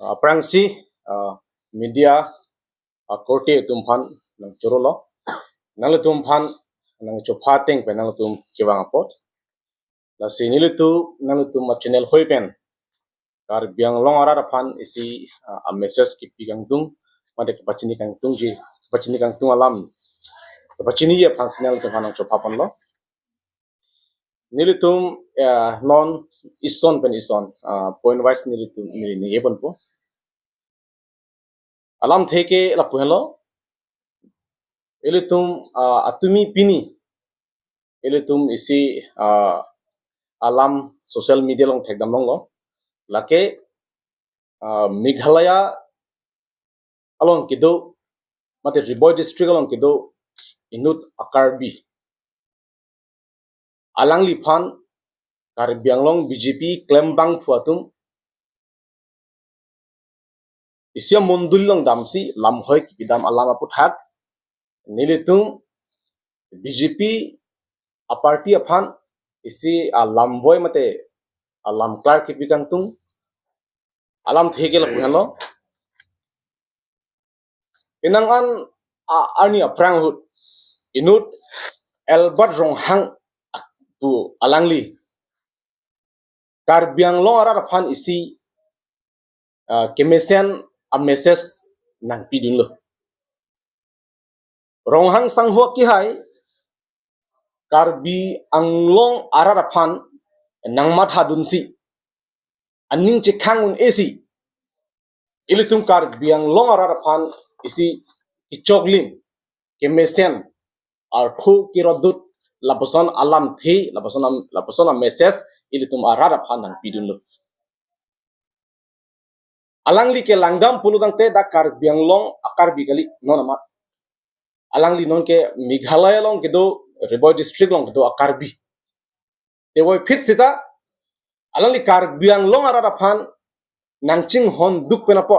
APHLC media korte tumphan nang chorolo nang tumphan nang chophateng pe nang tum kiwang apot la sinili tu nang tum channel hoipen kar biang long ara phan isi a message ki pigang tung made pachini kang tung ji pachini kang tung alam pachini ye phan sinal tu phan chophapan lo nilitum non ison pen ison point wise nilitum ni yebon po alam theke la puhelo ilitum atumi pini ilitum isi alam social media long thekdam long lo lake Meghalaya along kido mate Riboy district along kido inut Karbi alang liphan Karbi anglong BJP claim bang phuatum isia mundul long damsi lam hoy kipidam alam aputhak nilitum BJP a party aphan isi alam boy mate alam clark kipikang tung alam theke la puhelo pinangan arni apranghut inut Albert Ronghang tu alangli Karbiang long ara phan isi kemesen a message nang pidun lo Ronghang sanghua ki hai Karbi anglong ara phan nang matha dunsi aning chekhangun esi ilitum Karbiang long ara phan isi ichoglim kemesen ar khu kirodut laposon alam thi laposon a message ilitum arara phan nang pidun lo alangli ke langdam puludang te da Karbiang long Karbi kali non ama alangli non ke Meghalaya long kedo Riboy district long kedo Karbi te boy fit sita alangli Karbiang long arara phan nangching hon duk penapo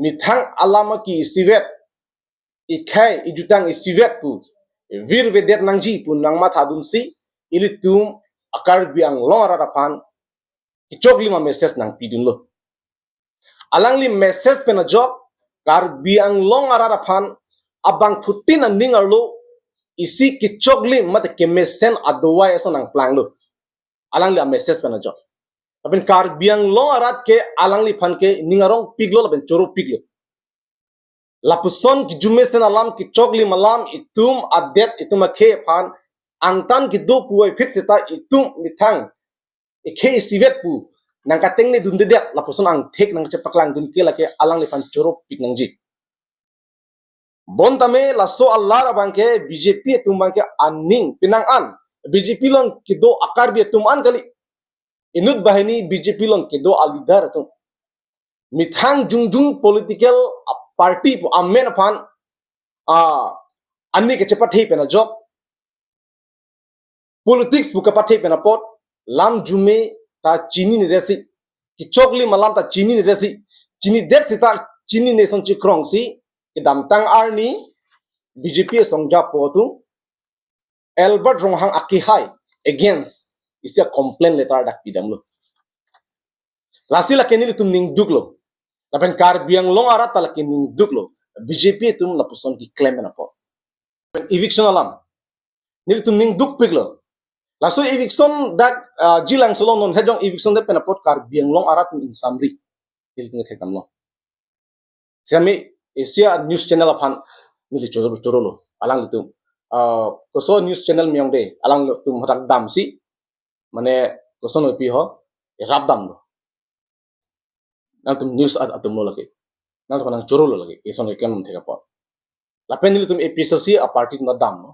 mithang alama ki sivet ikhai ijutang isivet pu vir vedet nangji pu nangma thadun si ilitum Karbiang long arara phan ichogli ma message nang pidun lo alangli message pena jok Karbiang long arara phan abang putin an ningarlo isi kichogli mate kemesen adwa eso nang plang lo alangli a message pena jok aben Karbiang long arat ke alangli phan ke ningarong piglo laben choro piglo lapuson ki jumesen alam ki chogli malam itum adet itum akhe phan angtan ki do puai fit seta itum mithang ikhe sivet pu nang kateng ne dun dedet lapuson ang thek nang chepaklang dun ke lake alang le phan choro pik nang ji bon tame laso allah rabangke BJP tumbangke aning pinang an BJP long kido Karbi tum an kali inut bahini BJP long kido alidar tum mithang jungjung political party pu amen phan anni ke chepathi pena job politics pu kapathi pena pot lam jume ta chini ni resi ki chokli malam ta chini ni resi chini det sita chini ne song chi krong si ki dam tang arni BJP songja potu Albert Ronghang aki hai against is a complaint letter dak pidam lo lasila kenili tum ning duklo lapen Karbiang long arat tal kening duklo BJP tum lapuson ki claim na po eviction alam nil tum ning duk piglo laso eviction dak jilang solong non hejong eviction de penapot Karbiang long arat in summary dil tung thekam lo siami Asia news channel aphan nili choro lo alang litum to so news channel miong de alang tum hatak dam si mane koson opi ho rap dam lo nantum news atum lo lagi nantum nang choro lo lagi ison ekan thekapot lapen nili tum APHLC a party na dam no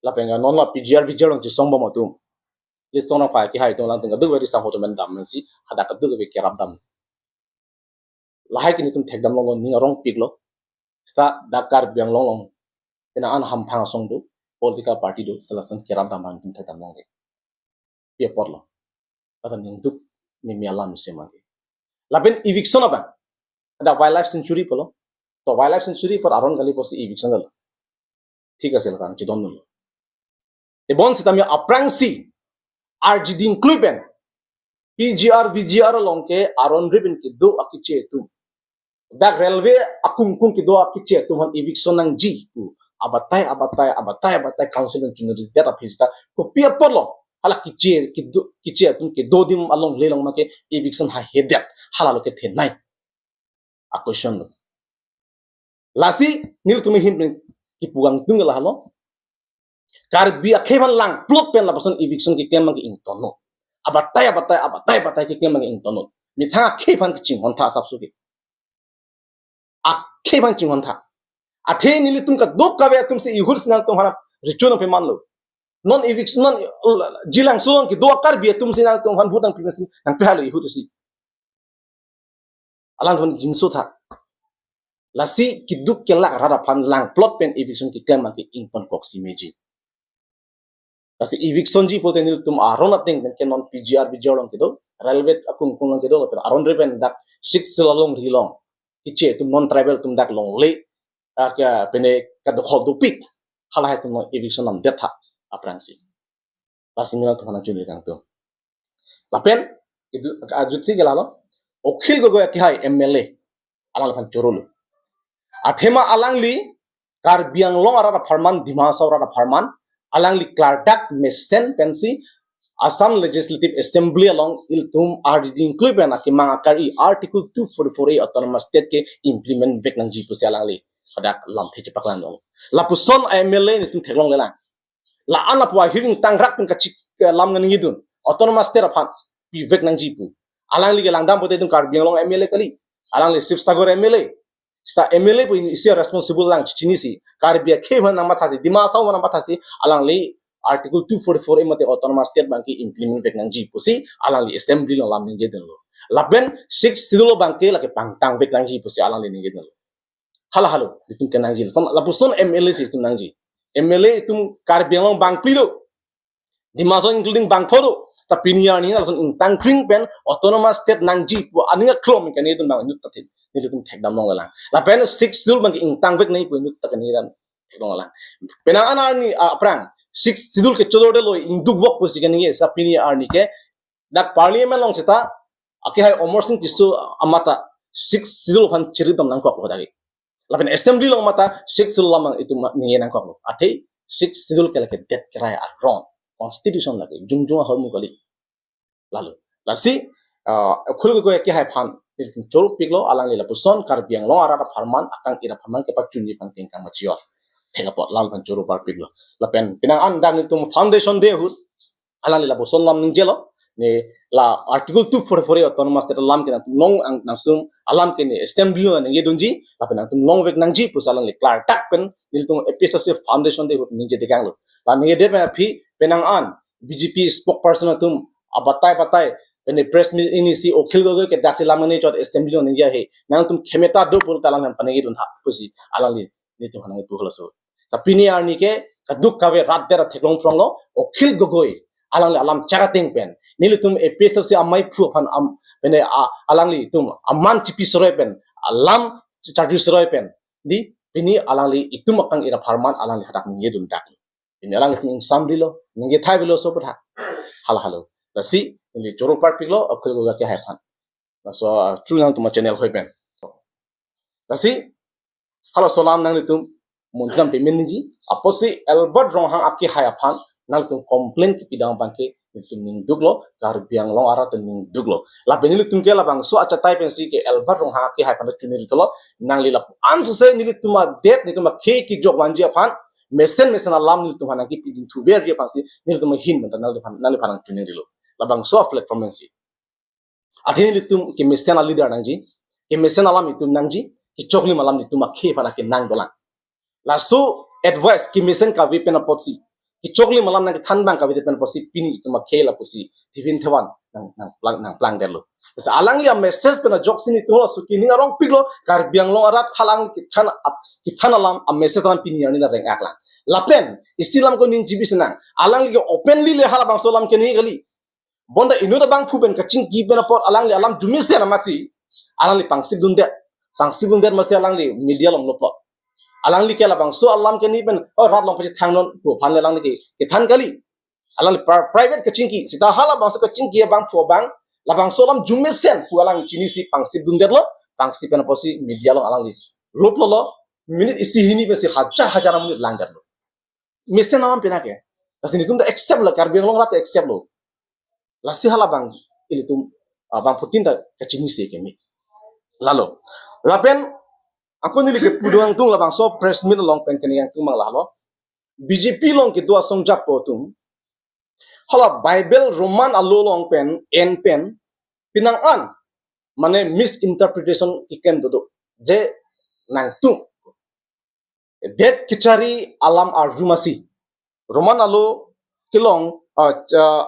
lapenga non la PGR long chi songba matum li sona pa ki hai to lang tung adu weri sa hoto men dam si hada ka du be kerap dam lahai ki nitum thekdam long ni rong piglo sta dakar biang long ina an ham phang song du political party do selection kerap dam an tum thekdam long pe porlo ata ning duk mi mialam se ma lapen eviction aba ada wildlife sanctuary polo to wildlife sanctuary por aron gali posi eviction dal ঠিক আছে kan chidon no e bon sitamia aprangsi arjidin kluben PGR VGR long ke aron ribbon ki do akiche tu dak railway akung kung ki do akiche tu han eviction nang ji pu abatai council ng junuri data pista ko pia polo hala kiche ki do dim along le long ma ke eviction ha hedat hala lo ke the nai a question lo lasi nil tumi him ki pugang tung la halo Karbi akheman lang plot pen la person eviction ki claim ki intono abatai ki claim ki intono mitha khepan ki ching honta sapsu ki akhepan ching honta athe nili tum ka dok ka ve tum se ihur snal tum hana richuno pe man lo non eviction non jilang sulon ki do Karbi tum sinal tum han butang pimesin nang pe halo ihur si alang thon jinso tha lasi ki duk ke lak rada pan lang plot pen eviction ki claim ki inton koksi meji lasi eviction ji pote nil tum aron ating ben ke non PGR bijolong kido railway akung kung kido pen aron reven dak 6 silalong rilong kiche tum non tribal tum dak long le ka pene ka do khol do pik khala ha tum eviction nam detha aprangsi lasi nil tum na juni kang to lapen itu ajutsi gelalo okhil gogo ki hai MLA alang pan chorulu athema alangli Karbiang long ara farman dimasa ara farman alangli klardak mesen pensi Assam Legislative Assembly along iltum RDD include ben akimang akari Article 244A Autonomous State ke implement vek nang jipu alangli hadak lam the paklan dong lapuson MLA ni tum theklong lela la ana pwa hearing tangrak pun kachik lam ngani yidun Autonomous State aphan pi vek nang jipu alangli ke langdam pote tum Karbiang long MLA kali alangli Sibsagar MLA sta MLA po isi responsible lang chinisi Karbi kheman nang mathasi dimasa nang mathasi alangli Article 244 mate autonomous state banki implement vek nang ji pusi alangli assembly lo lam ninge den lo laben 6 tidulo banki lake pangtang vek nang ji pusi alangli ninge den lo halo itum kenang ji sam lapuson MLA si itum nang ji MLA itum Karbi long bang pilo dimasa including bang photo ta pinia ni alson intang kring pen autonomous state nang ji pu aninga klom kan itum nang nyut tatin ni tum thek dam long la la pen 6 tidul banki intang vek nei pu nyut ta kan iran thek long la penang anar ni aprang 6 tidul ke chodode lo induk wok pusi kan ye sa pinia arni ke dak parliament long seta aki hai omor sing tisu amata 6 tidul phan chiri dam nang ko hodari lapen assembly long mata 6 tidul lamang itu ni nang ko athe 6 tidul ke lake det krai a wrong constitution lage jungjung hormu kali lalu lasi khul go ki hai phan tiltum choruk piklo alang lila puson Karbiang long ara farman akang ira farman ke pak chunji pang tingkang machior thega pot lang pan choruk par piklo lapen pinang an dan tum foundation de hut alang lila puson lam ningjelo ni la article 244 autonomous state lam ke tum long ang tum alam ke ni assembly lo ngi dunji lapen tum long vek nangji pusalang le klar tak pen nil tum APHLC foundation de hut ninje de kanglo la ngi de phi penang an BJP spokesperson tum abatai ene press meet ini si okhil go ke daksi lamane chot assembly on india he nang tum khemeta do pul talang han panegi dun tha pusi alali ni tum hanang tu holaso sapini arni ke kaduk kave rat dera theklong pronglo okhil gogoi alang chagating pen nilitum APHLC amai phu phan am ene alangli tum amman chipi soroi pen alam charju soroi pen di pini alangli itum akang ira farman alangli hadak ni dun dak ini alang tum sambrilo ngi thai bilo so patha halo dasi ini jorok part piklo akhul go ga hai phan so trunang tuma channel hoi pen dasi halo salam nang tum munjam payment ni ji aposi Albert rong hang akki hai phan nang tum complaint ki pidang bangke tum ning duglo Karbiang long ara tum ning duglo la benili tum ke la bang so acha tai pen si ke Albert rong hang akki hai phan chuniri tolo nang lila an so se ni tuma det ni tuma ke ki jok wanji phan mesen alam ni tum hana ki piding tu ver je pasi ni tum hin man nal phan chuniri lo labang so platform si athin litum ke mesiana leader nangji ke mesiana alam itu nangji ki chokli malam itu makhe pana ke nang dolang la so advice ki mesen ka wepen apotsi ki chokli malam nang than bang ka wepen posi pini itu makhe la posi tivin thewan nang plang delo sa alang ya message pena jok sini to so ki ninga rong piklo Karbiang long arat khalang ki than alam a message tan pini ani na reng aklang lapen isilam ko ning jibisnang alang li openly le hala bang solam ke ni gali bonda inuda bang puben kacing giben apot alang li alam jumis ya namasi alang li pangsib dundet masih alang li media long loplo alang li kela bang so alam ke ni ben rat long pasi thang non ko phan le lang li ke than kali alang li private kacing ki sita hala bang so kacing ki bang pho bang labang solam jumesen pu alang kini si pangsi dundet lo pangsi pen posi media lo alang li lop lo minit isi hini pesi hajar menit langgar lo mesen alam penake asini tum da accept lo Karbi long rat accept lo lasi halabang ini tum bang putin da kacini si kemi lalu lapen aku ni like puduang tung labang so press meet long pen keni yang tumang lalo BJP long ki dua songjak po tung hala Bible Roman alo long pen en pen pinang an mane misinterpretation ikem dodo je nang tung det kicari alam arjumasi Roman alo kilong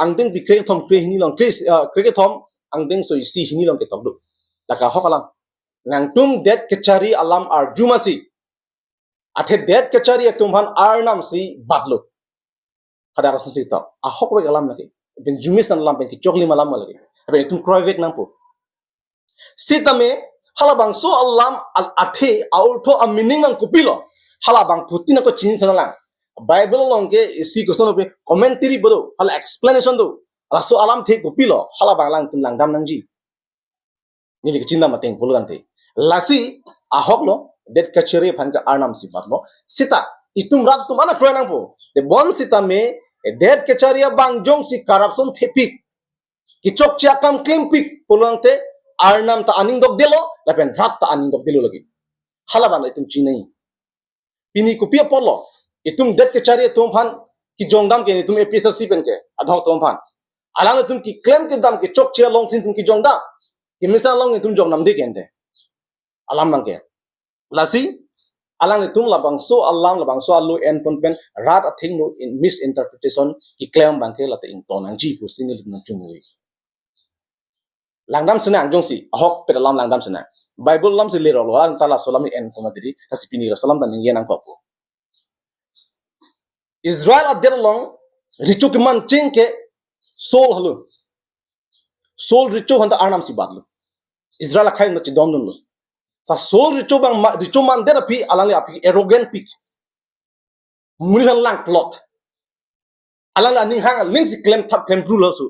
angding bikre thom kre hini long kre thom angding so isi hini long ke tokdo laka hokalang nang tum det kecari alam arjumasi athe det kecari tumhan arnam si badlo kada rasa si ta ahok we alam lagi ben jumis alam ben chokli malam lagi abe tum kroivek nampo sitame halabang so alam al athe aultho a meaning ang kupilo halabang putin ko chin thalang bible longke isi question be commentary bodo hala explanation do raso alam the kupilo halabang lang tum lang dam nangji ni li chinda mateng pulugan te lasi ahok lo det kachere phanka arnam si batlo sita itum rat tum ana kroenang po te bon sita me det kacharia bangjong si corruption thepik kichok chiakam klimpik puluang te arnam ta aning dok delo lapen rat ta aning dok delo lagi halaban itum chinai pini kupia polo itum det kacharia tum phan ki jongdam ke itum APHLC pen ke adhok tum phan alang itum ki claim ke dam ke chok chia long sin tum ki jongda ki misal long itum jongnam de kende alam bangke lasi alang itum labang so alu en pon pen rat a thing no in misinterpretation ki claim bangke late in tonang ji pu sinil na chungui langdam senang jongsi ahok petalam langdam senang bible lam si lero lang tala solam en koma diri kasipini salam dan ngen ang papu Israel ader long richu ki man chingke soul halu soul richu handa arnam si badlu Israel khain na chi dom dum sa soul richu man der api alang api arrogant pik muni han lang plot alang la ning hang links claim thap claim rule so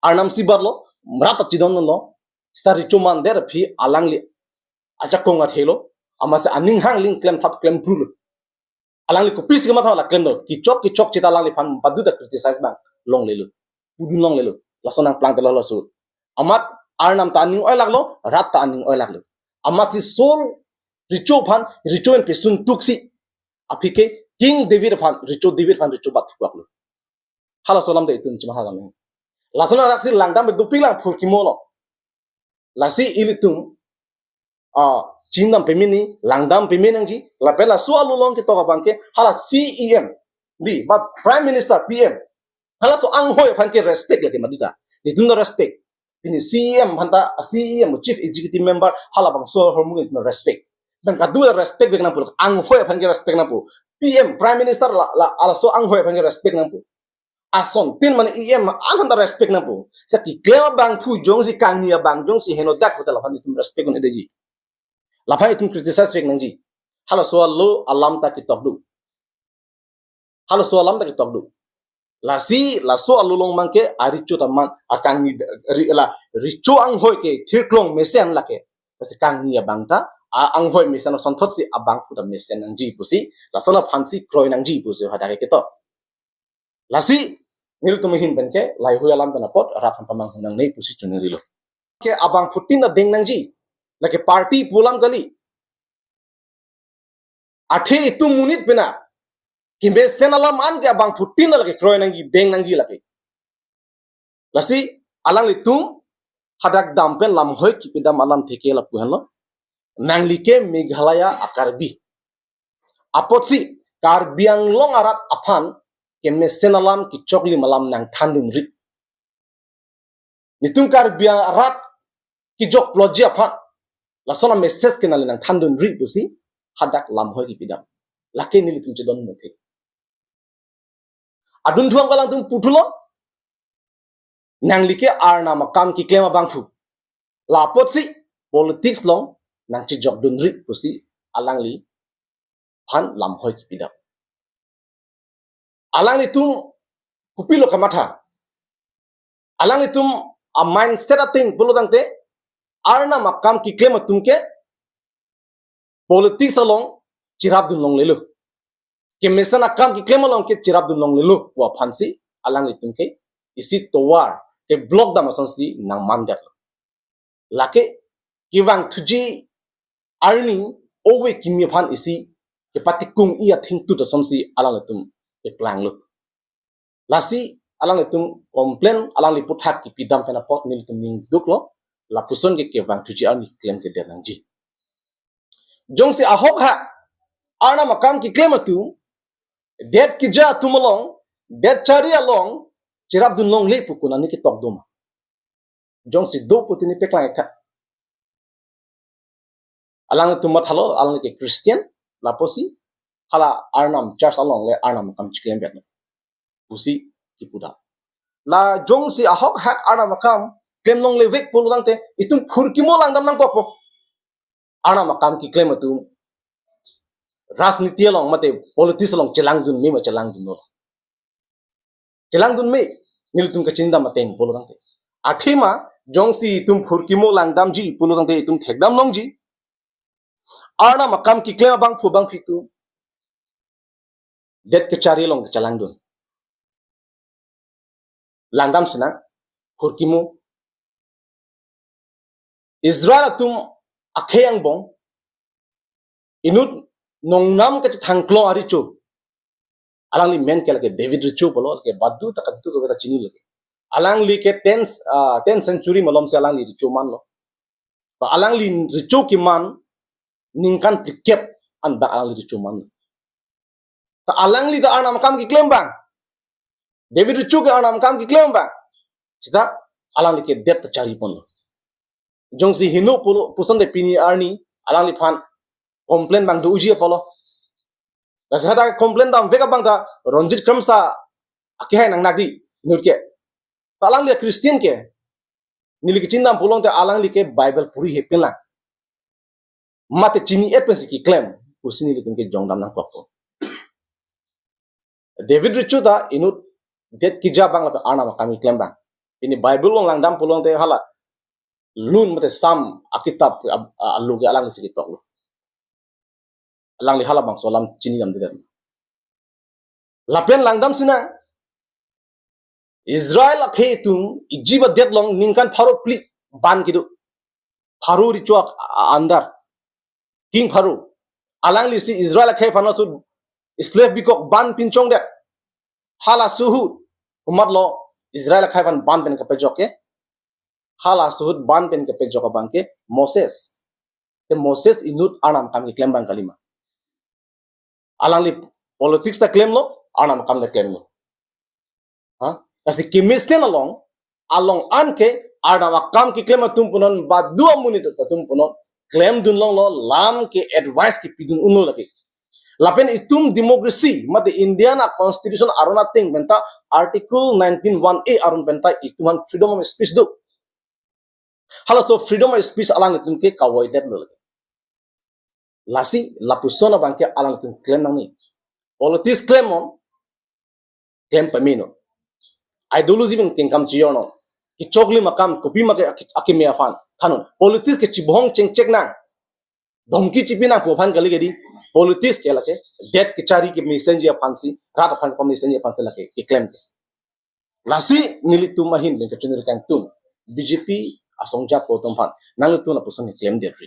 arnam si badlo mrata chi dom lo sta richu man der api alang li ajakong at helo amase aning hang link claim thap claim rule alang li ko pis ke matha la claim do ki chok chita alang li phan padu da criticize bang long lelu pudun long lelu lasonang plang telo so amat arnam ta aning oi laglo rat ta aning oi laglo amat si soul richo phan richo en pesun tuksi apike king david phan richo bat thuklo hala solam de itun chima hala me lasona raksi langdam be dupilang phulkimolo lasi ilitum cindam pemini langdam peminangji la pela sualu long ki toka bangke hala CEM di ba prime minister PM hala so anghoy phan ke respect lagi madita ditunda respect ini CEM hanta CEM chief executive member hala bang so hormu no respect dan kadua respect bek nampu anghoy phan ke respect nampu PM prime minister la ala so anghoy phan ke respect nampu ason tin man EM ang respect nampu saki klema bang thu jong si kangni bang jong si heno dak betal phan itum respect on edeji lapai itum criticize bek nangji hala so lo alam ta ki tokdu hala so alam ta ki tokdu lasi laso alulong mangke aricho taman akang ni la richo ang hoy ke thirklong mesen lake kasi kang ni abangta ang hoy mesen son thot si abang puta mesen nang ji pusi lasona phansi kroi nang ji pusi hada ke to lasi nil tumihin benke lai hoy alam kana pot ra phan tamang nang nei pusi chunri lo ke abang putin na deng nang ji lake party pulam kali athe itu munit bena kimbe senalam an ke abang putin lagi kroy nanggi deng nanggi lagi lasi alang litum hadak dampen lam hoy kipidam alam theke la puhenlo nanglike meghalaya akarbi apotsi karbiang long arat aphan kemme senalam ki chokli malam nang thandum ri nitum karbiang arat ki jok ploji aphan lasona message kenal nang thandum ri pusi hadak lam hoy kipidam lake nilitum chedon mothe adun thuang kalang tum putulo nanglike arna makam ki klema bangfu lapot si politics long nang chi jok dun ri pusi alangli phan lam hoi ki pidap alangli tum kupilo kamatha alangli tum a mindset ating pulutang te arna makam ki claim atum ke politics along cirap dun long lelu ke mesan akam ki claim along ke cirap dun long lelu wa phansi alang itum ke isi towar ke block da masansi nang mandat lake kiwang thuji arni owe kimya phan isi ke patikung ia thing tu da samsi alang itum ke plan lu lasi alang itum complain alang liput hak ki pidam pena pot nil tum ning duklo la puson ke kiwang thuji arni claim ke denangji jong si ahok ha arna makam ki claim atu det kija tumalong det chari along cirap dun long le pukuna ni ki tok duma jong si do putini peklai tha alang tu mathalo alang ke Christian laposi khala arnam church along le arnam kam chiklem bet pusi kipuda la jong si ahok hak arnam kam claim long le vek pululang te itum khurkimo lang dam nang pokpo arnam kam ki claim atu राजनीति along mate politics along chelang dun me ma chelang dun no chelang dun me nil tum ka chinda mateng pululang te akhima jongsi tum phurkimo langdam ji pululang te tum thekdam long ji arna makam ki claim bang phu bang fitu det ke chari long chelang dun langdam sina phurkimo Israel tum akheyang bong inut nongnam ka thangklo arichu alang li men ke David richu bolo ke baddu ta kantu ko beta chini lage alang li ke 10th century malom se alang li richu man lo ba alang li richu ki man ningkan pikep an ba alang li richu man ta alang li da arna makam ki claim bang David richu ke arna makam ki claim bang sida alang li ke det ta chari pon jongsi hinu pusan de pini arni alang li phan complain bang do uji polo dasada complain dam veka bang da ronjit kramsa akhe nang nagdi nurke talang le Christian ke niliki chindam pulong te alang li ke Bible puri hepela mate chini epesi ki claim usini li tunke jongdam nang kokko David richu da inut det ki jabang la ana makami claim bang ini Bible long langdam pulong te hala lun mate sam akitab alu ke alang li sikitok lo alang li hala bang solam chini dam de lapen langdam sina Israel akhe tum ijiba deadlong ningkan pharo pli ban kidu pharo richuak andar king pharo alang li si Israel akhe phanasu slave bikok ban pinchong de hala suhu umat lo Israel akhe phan ban pen kape joke hala suhut ban pen kape joka bangke Moses inut anam kam ki claim bang kalima alang li politics ta claim lo anam kam le claim lo ha kasi kimisten along anke arna kam ki claim tum punon ba dua munit tum punon claim dun long lo lam ke advice ki pidun uno lagi lapen itum democracy mate Indiana constitution aruna ting benta article 19(1)(a) arun benta ituman freedom of speech do hala so freedom of speech alang itum ke kawai let lo lasi lapusona bangke alang itum claim nang ni politics claim on claim pamino ideology ben tingkam chiyono ki chokli makam kopi make akime afan thanun politics ke chibhong chengchek na dhomki chipina ko phan gali gedi politics ke lake det ke chari ke messenger phansi rat phan ko messenger phansi lake ki claim lasi nilitu mahin ben ke chinir kan tum BJP asongja potom phan nang tu na pusan claim de ri